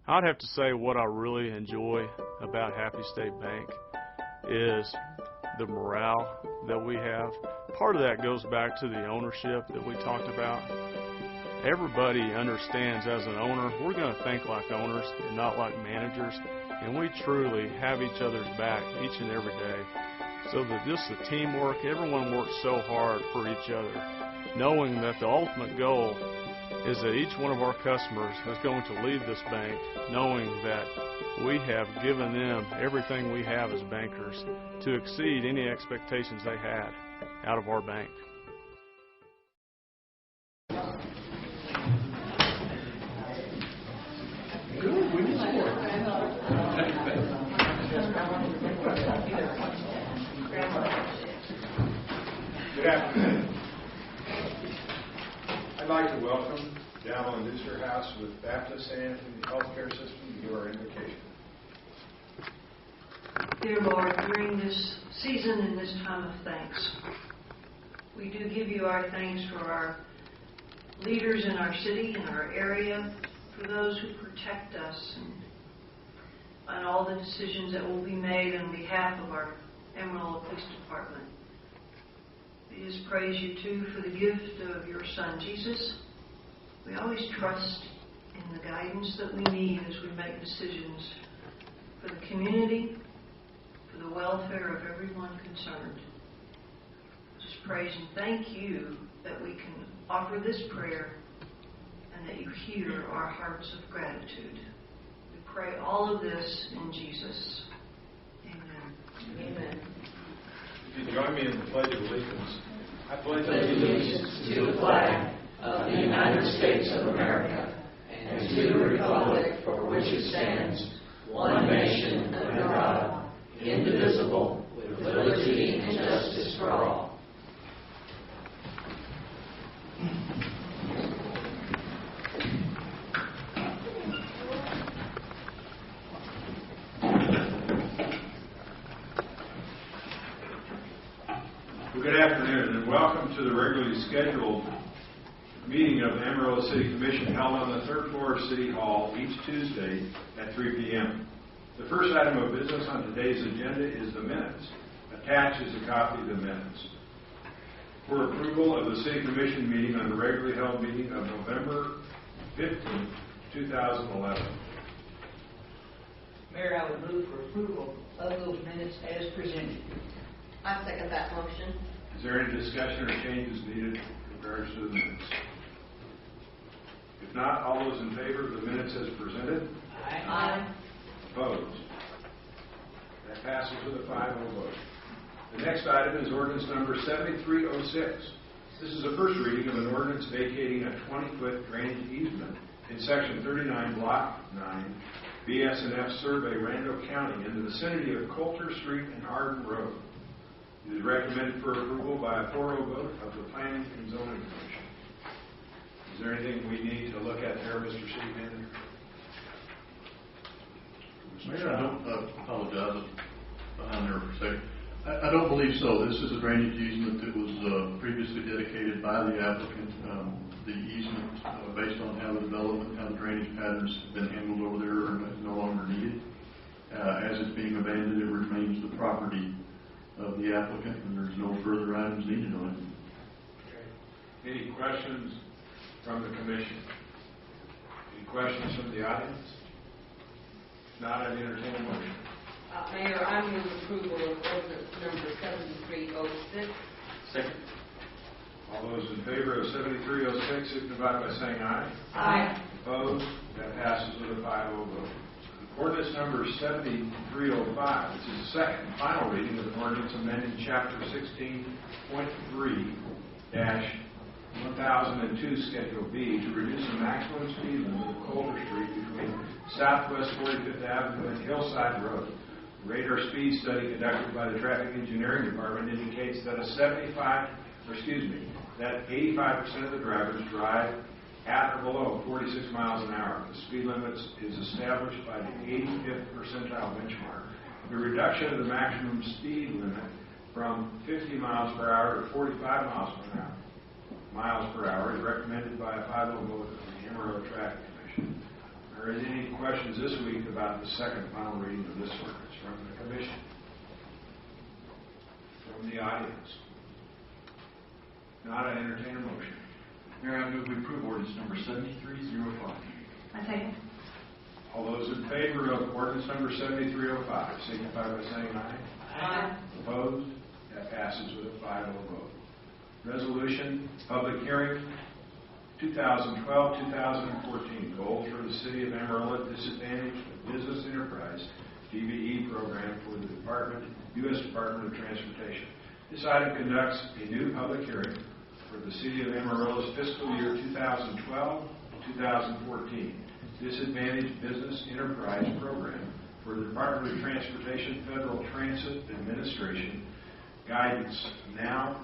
I'd have to say what I really enjoy about Happy State Bank is the morale that we have. Part of that goes back to the ownership that we talked about. Everybody understands as an owner, we're going to think like owners and not like managers, and we truly have each other's back each and every day. So that just the teamwork, everyone works so hard for each other, knowing that the ultimate goal is that each one of our customers is going to leave this bank knowing that we have given them everything we have as bankers to exceed any expectations they had out of our bank. Good afternoon. I'd like to welcome Dallin House with Baptist St. Anthony Healthcare System to give our invocation. Dear Lord, during this season and this time of thanks, we do give you our thanks for our leaders in our city, in our area, for those who protect us and all the decisions that will be made on behalf of our Amarillo Police Department. We just praise you, too, for the gift of your Son, Jesus. We always trust in the guidance that we need as we make decisions for the community, for the welfare of everyone concerned. Just praise and thank you that we can offer this prayer and that you hear our hearts of gratitude. We pray all of this in Jesus. Amen. Amen. If you join me in the Pledge of Allegiance. I pledge allegiance to the flag of the United States of America and to the republic for which it stands, one nation under God, indivisible, with liberty and justice for all. Good afternoon and welcome to the regularly scheduled meeting of the Amarillo City Commission held on the third floor of City Hall each Tuesday at 3 p.m. The first item of business on today's agenda is the minutes. Attached is a copy of the minutes. For approval of the City Commission meeting on the regularly held meeting of November 15, 2011. Mayor, I would move for approval of those minutes as presented. I second that motion. Is there any discussion or changes needed in regards to the minutes? If not, all those in favor of the minutes as presented? Aye. Opposed? That passes with a 5-0 vote. The next item is ordinance number 7306. This is a first reading of an ordinance vacating a 20-foot drainage easement in Section 39, Block 9, BS&F Survey, Randall County, in the vicinity of Coulter Street and Arden Road. It is recommended for approval by a 4-0 vote of the Planning and Zoning Commission. Is there anything we need to look at there, Mr. City Manager? Mayor, I don't apologize behind there for a second. I don't believe so. This is a drainage easement that was previously dedicated by the applicant. The easement, based on how the development, how the drainage patterns have been handled over there, are no longer needed. As it's being abandoned, it remains the property of the applicant, and there's no further items needed on Okay. it. Any questions from the Commission? Any questions from the audience? If not, I'd entertain a motion. Mayor, I move approval of ordinance number 7306. Second. All those in favor of 7306 signify by saying aye. Aye. Opposed? That passes with a 5-0 vote. Ordinance number 7305. This is the second and final reading of an ordinance amending Chapter 16.3-1002 Schedule B to reduce the maximum speed limit of Coulter Street between Southwest 45th Avenue and Hillside Road. The radar speed study conducted by the Traffic Engineering Department indicates that that 85% of the drivers drive at or below 46 miles an hour. The speed limit is established by the 85th percentile benchmark. The reduction of the maximum speed limit from 50 miles per hour to 45 miles per hour is recommended by a 5-0 vote of the Amarillo Traffic Commission. Are there any questions questions this week about the second final reading of this ordinance from the commission? From the audience? Not, I entertain a motion. Mayor, I move we approve ordinance number 7305. I second. All those in favor of ordinance number 7305 signify by saying aye. Aye. Opposed? That passes with a 5-0 vote. Resolution, public hearing, 2012-2014, goals for the City of Amarillo Disadvantaged Business Enterprise DBE program for the U.S. Department of Transportation. This item conducts a new public hearing for the City of Amarillo's fiscal year 2012-2014 Disadvantaged Business Enterprise program for the Department of Transportation Federal Transit Administration guidance now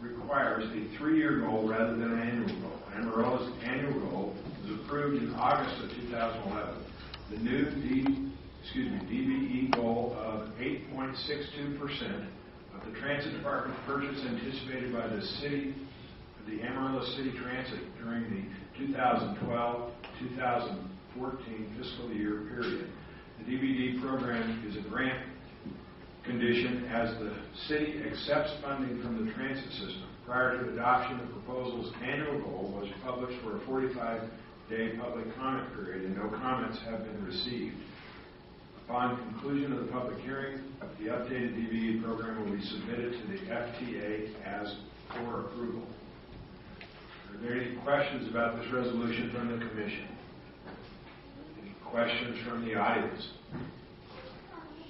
requires a 3-year goal rather than an annual goal. Amarillo's annual goal was approved in August of 2011. The new DBE goal of 8.62% of the Transit Department purchase anticipated by the Amarillo City Transit during the 2012-2014 fiscal year period. The DBE program is a grant condition as the city accepts funding from the transit system. Prior to adoption, the proposal's annual goal was published for a 45-day public comment period, and no comments have been received. Upon conclusion of the public hearing, the updated DBE program will be submitted to the FTA as for approval. Are there any questions about this resolution from the Commission? Any questions from the audience?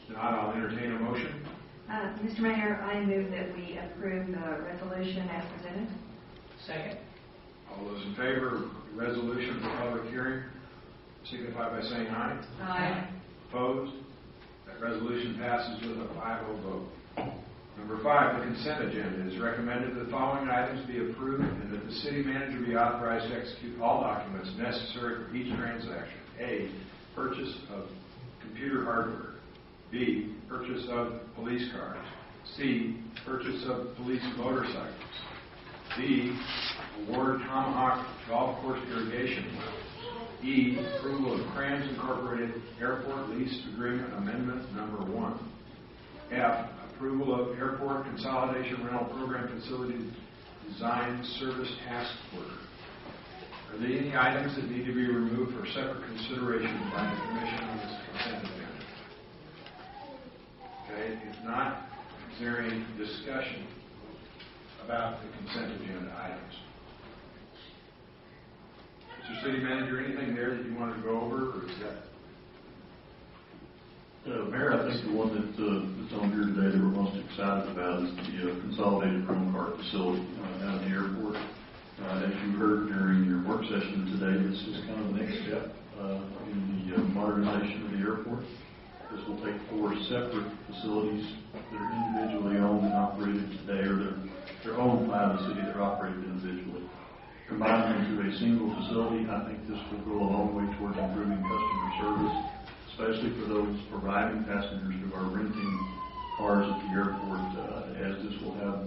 If not, I'll entertain a motion. Mr. Mayor, I move that we approve the resolution as presented. Second. All those in favor of the resolution for public hearing signify by saying aye. Aye. Opposed? That resolution passes with a 5-0 vote. Number 5, the consent agenda. It is recommended that the following items be approved and that the city manager be authorized to execute all documents necessary for each transaction. A, purchase of computer hardware. B, purchase of police cars. C, purchase of police motorcycles. D, award Tomahawk Golf Course irrigation wells. E, approval of Crams Incorporated Airport Lease Agreement Amendment Number 1. F, approval of Airport Consolidation Rental Program Facility Design Service Task Order. Are there any items that need to be removed for separate consideration by the Commission on this consent agenda? Okay, if not, is there any discussion about the consent agenda items? Mr. City Manager, anything there that you want to go over, or is that? Mayor, I think the one that's on here today that we're most excited about is the consolidated rental car facility down at the airport. As you heard during your work session today, this is kind of the next step in the modernization of the airport. This will take 4 separate facilities that are individually owned and operated today, or they're owned by the city, they're operated individually. Combine them into a single facility. I think this will go a long way towards improving customer service, especially for those arriving passengers who are renting cars at the airport, as this will have,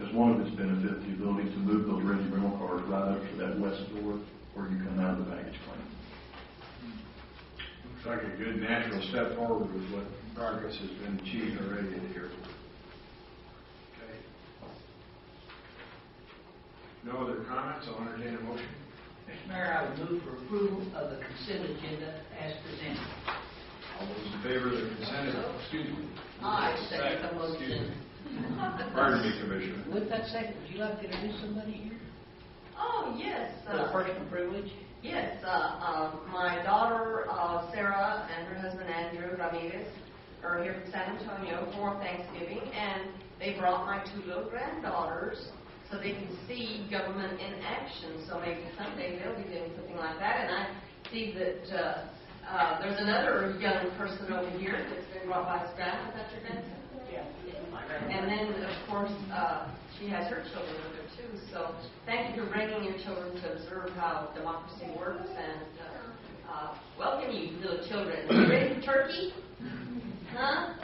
as one of its benefits, the ability to move those ready rental cars right up to that west door where you come out of the baggage claim. Looks like a good natural step forward with what progress has been achieved already at the airport. Okay. No other comments? I'll entertain a motion. Mr. Mayor, I would move for approval of the consent agenda as presented. All those in favor of the consent agenda, excuse me. I second the motion. Pardon me, Commissioner. With that second, would you like to introduce somebody here? Oh, yes. For the personal privilege? Yes, my daughter, Sarah, and her husband, Andrew Ramirez, are here from San Antonio for Thanksgiving, and they brought my 2 little granddaughters so they can see government in action. So maybe someday they'll be doing something like that. And I see that there's another young person over here that's been brought by his grandma. Is that your grandson? Yeah. And then, of course, she has her children with her, too. So thank you for bringing your children to observe how democracy works. And welcome you, little children. You ready for turkey? Huh?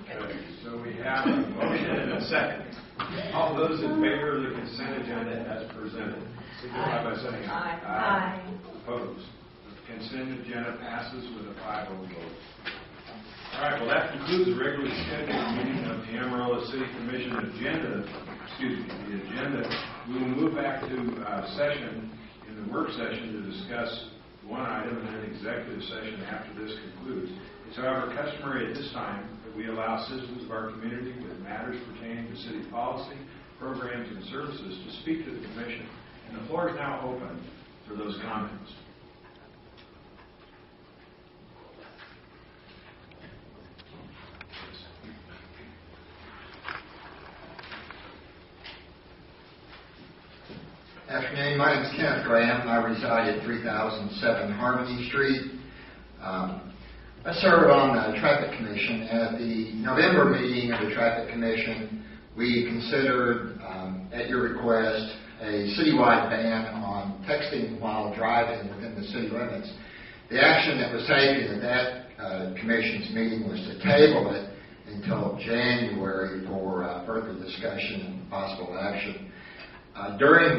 Okay, so we have a motion and a second. All those in favor of the consent agenda as presented, signify by saying aye. Aye. Opposed? consent agenda passes with a 5-0 vote. All right, well, that concludes the regularly scheduled meeting of the Amarillo City Commission agenda. The agenda. We will move back to session in the work session to discuss one item and then executive session after this concludes. It's, however, customary at this time that we allow citizens of our community with matters pertaining to city policy, programs, and services to speak to the Commission. And the floor is now open for those comments. Afternoon. My name is Kenneth Graham. I reside at 3007 Harmony Street. I serve on the Traffic Commission. At the November meeting of the Traffic Commission, we considered, at your request, a citywide ban on texting while driving within the city limits. The action that was taken at that Commission's meeting was to table it until January for further discussion and possible action. During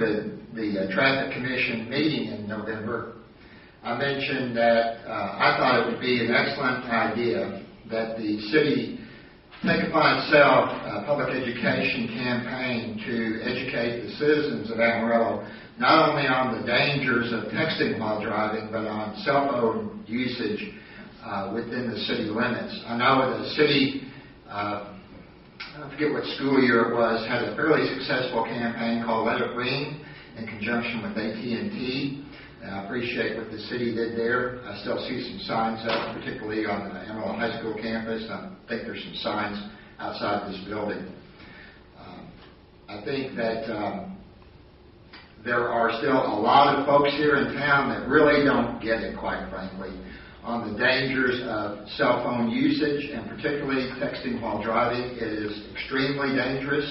the Traffic Commission meeting in November, I mentioned that I thought it would be an excellent idea that the city take upon itself a public education campaign to educate the citizens of Amarillo not only on the dangers of texting while driving, but on cell phone usage within the city limits. I know the city, I forget what school year it was, had a fairly successful campaign called Let It Ring in conjunction with AT&T. I appreciate what the city did there. I still see some signs up, particularly on the Amarillo High School campus. I think there's some signs outside this building. I think that there are still a lot of folks here in town that really don't get it, quite frankly, on the dangers of cell phone usage, and particularly texting while driving. It is extremely dangerous.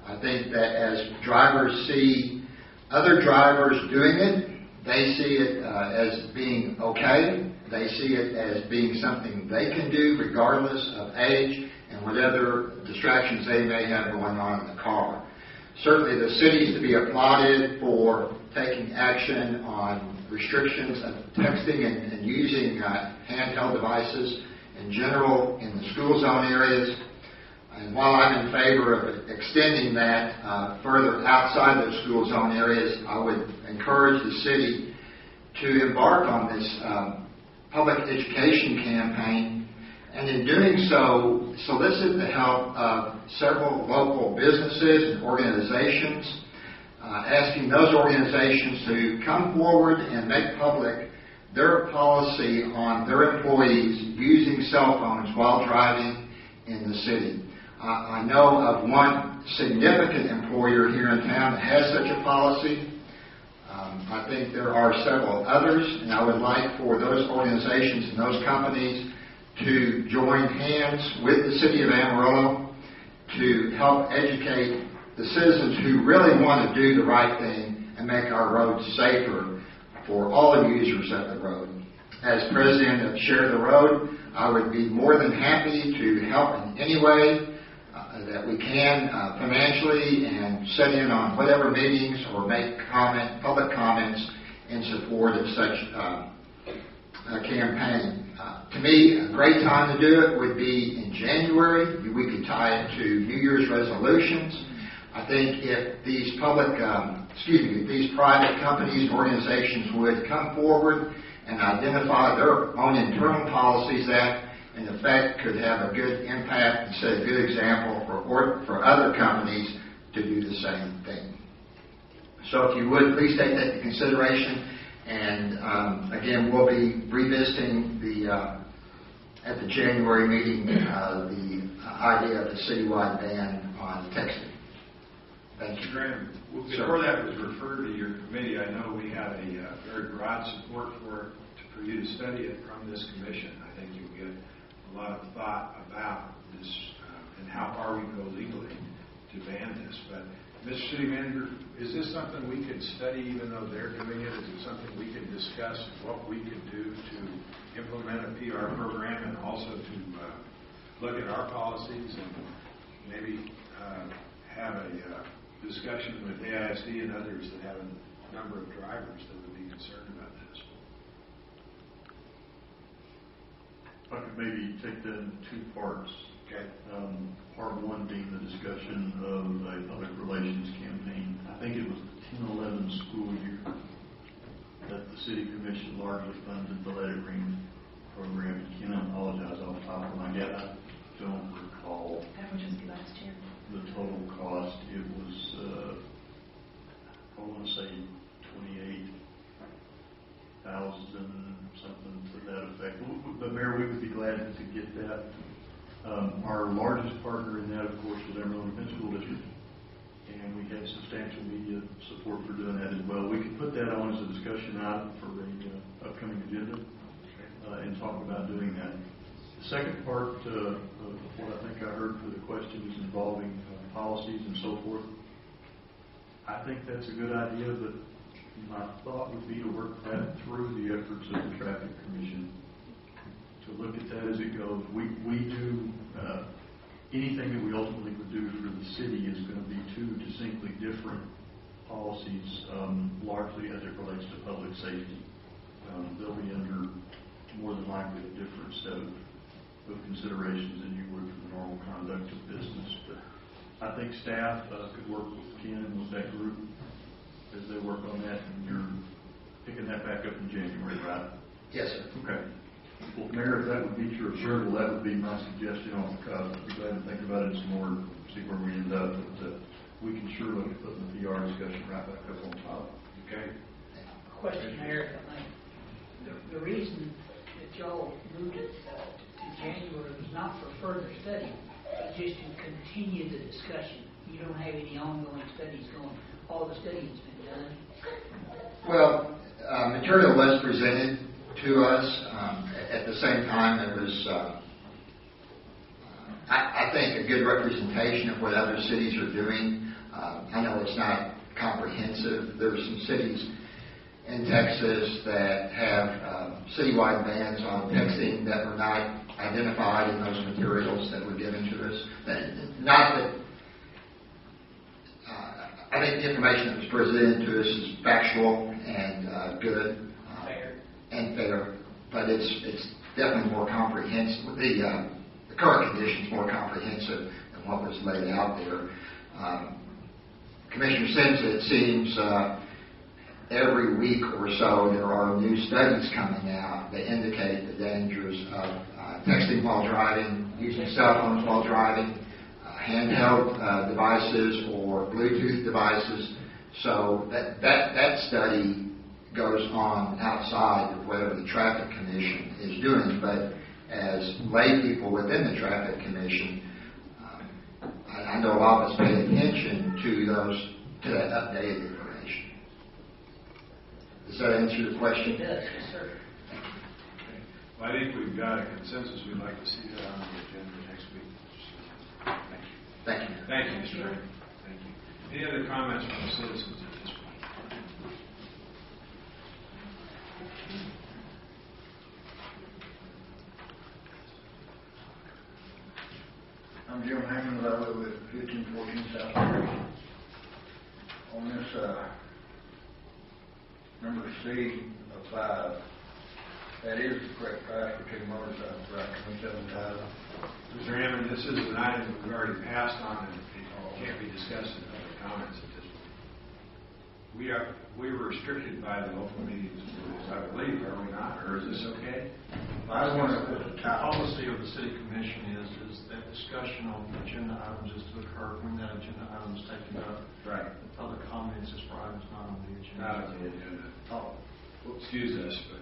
I think that as drivers see other drivers doing it, they see it as being okay. They see it as being something they can do regardless of age and whatever distractions they may have going on in the car. Certainly the city is to be applauded for taking action on restrictions of texting and using handheld devices in general in the school zone areas. And while I'm in favor of extending that further outside those school zone areas, I would encourage the city to embark on this public education campaign, and in doing so, solicit the help of several local businesses and organizations, asking those organizations to come forward and make public their policy on their employees using cell phones while driving in the city. I know of one significant employer here in town that has such a policy. I think there are several others, and I would like for those organizations and those companies to join hands with the city of Amarillo to help educate the citizens who really want to do the right thing and make our roads safer for all users of the road. As president of Share the Road, I would be more than happy to help in any way that we can financially, and set in on whatever meetings or make public comments in support of such a campaign. To me, a great time to do it would be in January. We could tie it to New Year's resolutions. I think if these these private companies and organizations would come forward and identify their own internal policies that, in effect, could have a good impact and set a good example for other companies to do the same thing. So if you would, please take that into consideration. And again, we'll be revisiting at the January meeting the idea of a citywide ban on texting. Thank you. Mr. Graham, before that was referred to your committee, I know we have a very broad support for you to study it from this commission. I think you'll get a lot of thought about this and how far we go legally to ban this. But, Mr. City Manager, is this something we could study even though they're doing it? Is it something we could discuss what we could do to implement a PR program, and also to look at our policies and maybe have a discussion with AISD and others that have a number of drivers that would be concerned about this? I could maybe take that in two parts. Okay. Part one being the discussion of a public relations campaign. I think it was the 10-11 school year that the city commission largely funded the Let It Ring program. Ken, I apologize off the top of my head. I don't recall That would just be last year. the total cost. It was, I want to say 28,000, something to that effect. But Mayor, we would be glad to get that. Our largest partner in that, of course, was Amarillo Independent School District, and we had substantial media support for doing that as well. We could put that on as a discussion item for the upcoming agenda and talk about doing that. The second part of what I think I heard for the question is involving policies and so forth. I think that's a good idea, but my thought would be to work that through the efforts of the Traffic Commission, to look at that as it goes. We do anything that we ultimately would do for the city is going to be two distinctly different policies, largely as it relates to public safety. They'll be under more than likely a different set of considerations than you would for the normal conduct of business. But I think staff could work with Ken and with that group as they work on that, and you're picking that back up in January, right? Yes, sir. Okay. Well, Mayor, if that would be your approval, that would be my suggestion off the cuff. I'd be glad to think about it some more, see where we end up. But we can sure look at putting the PR discussion right back up on top. Okay. Question, Mayor, if I may. The reason that y'all moved it to January was not for further study, but just to continue the discussion. You don't have any ongoing studies going. All the study has been done. Well, material was presented to us. At the same time, there was, I think, a good representation of what other cities are doing. I know it's not comprehensive. There are some cities in Texas that have citywide bans on texting that were not identified in those materials that were given to us. Not that I think the information that was presented to us is factual and good and fair, but it's definitely more comprehensive. The current condition is more comprehensive than what was laid out there. Commissioner Simpson, it seems every week or so there are new studies coming out that indicate the dangers of texting while driving, using cell phones while driving, handheld devices or Bluetooth devices. So that study goes on outside of whatever the Traffic Commission is doing. But as lay people within the Traffic Commission, I know a lot of us pay attention to that updated information. Does that answer your question? It does, yes, sir. Well, I think we've got a consensus. We'd like to see that on the agenda next week. Thank you. Thank you. Thank you, Mr. Ray. Thank you. Any other comments from the citizens at this point? I'm Jim Hammond. I live at 1514 South Street. On this number C of 5, that is the correct price for two motorcycles, right? $27,000. Mr. Hammond, this is an item we've already passed on and it can't be discussed in other comments at this point. We were restricted by the open meetings rules, I believe, are we not? Or is this okay? I want to put the The top. policy of the city commission is that discussion on agenda items is to occur when that agenda item is taken up. Right. The public comments is for items not on the agenda. Not on the agenda. Oh, well, excuse us, but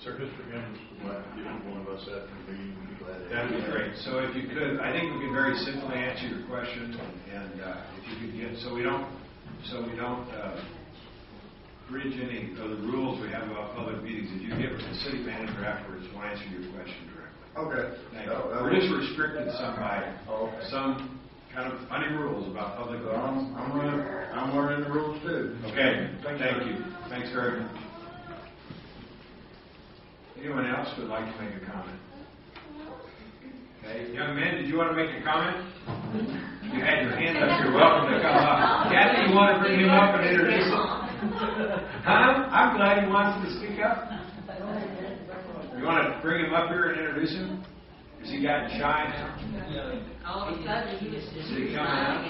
Sir, Mr. Hammond would like to give one of us after the meeting. We'd be glad to. that'd be great. So if you could, I think we can very simply answer your question, and if you could get, so we don't bridge any of the rules we have about public meetings. If you get with the city manager afterwards, we'll answer your question directly. Okay. Thank you. We're just restricted some by some kind of funny rules about public So meetings. I'm learning the rules too. Okay, thank you. Thanks very much. Anyone else would like to make a comment? Okay, young man, did you want to make a comment? You had your hand up. You're welcome to come up. Kathy, you want to bring him up and introduce him? Huh? I'm glad he wants to speak up. You want to bring him up here and introduce him? Has he gotten shy now? All of a sudden, he was Is he coming out?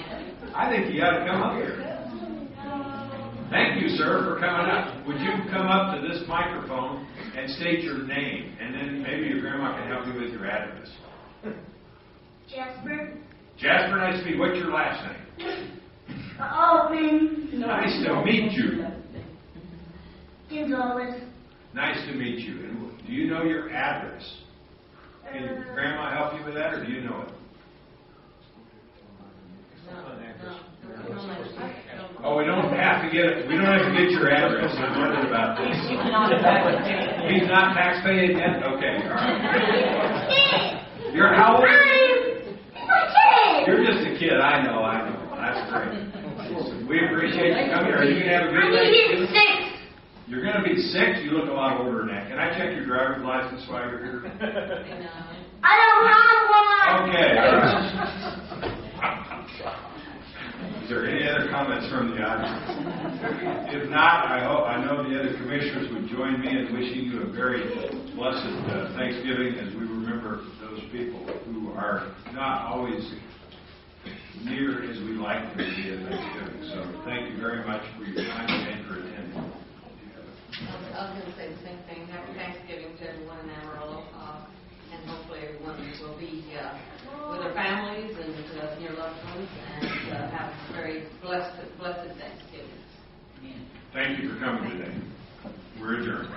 I think he ought to come up here. Thank you, sir, for coming up. Would you come up to this microphone and state your name, and then maybe your grandma can help you with your address. Jasper. Jasper, nice to meet you. What's your last name? Altman. Nice to meet you. Gonzalez. Nice to meet you. And do you know your address? Can your grandma help you with that, or do you know it? Oh, we don't have to get it. We don't have to get your address. I'm worried about this. He's not tax-paying yet? Okay, all right. You're how old? You're just a kid. I know. That's great. We appreciate you coming here. Are you going to have a good day? 6. You're going to be 6? You look a lot older than that. Can I check your driver's license while you're here? I don't have one. Okay. All right. Is there any other comments from the audience? If not, I know the other commissioners would join me in wishing you a very blessed Thanksgiving as we remember those people who are not always near as we like them to be at Thanksgiving. So thank you very much for your time and for attending. I was going to say the same thing. Happy Thanksgiving to everyone in Amarillo. And hopefully everyone will be with their families and your loved ones and have a very blessed Thanksgiving. Thank you for coming today. We're adjourned.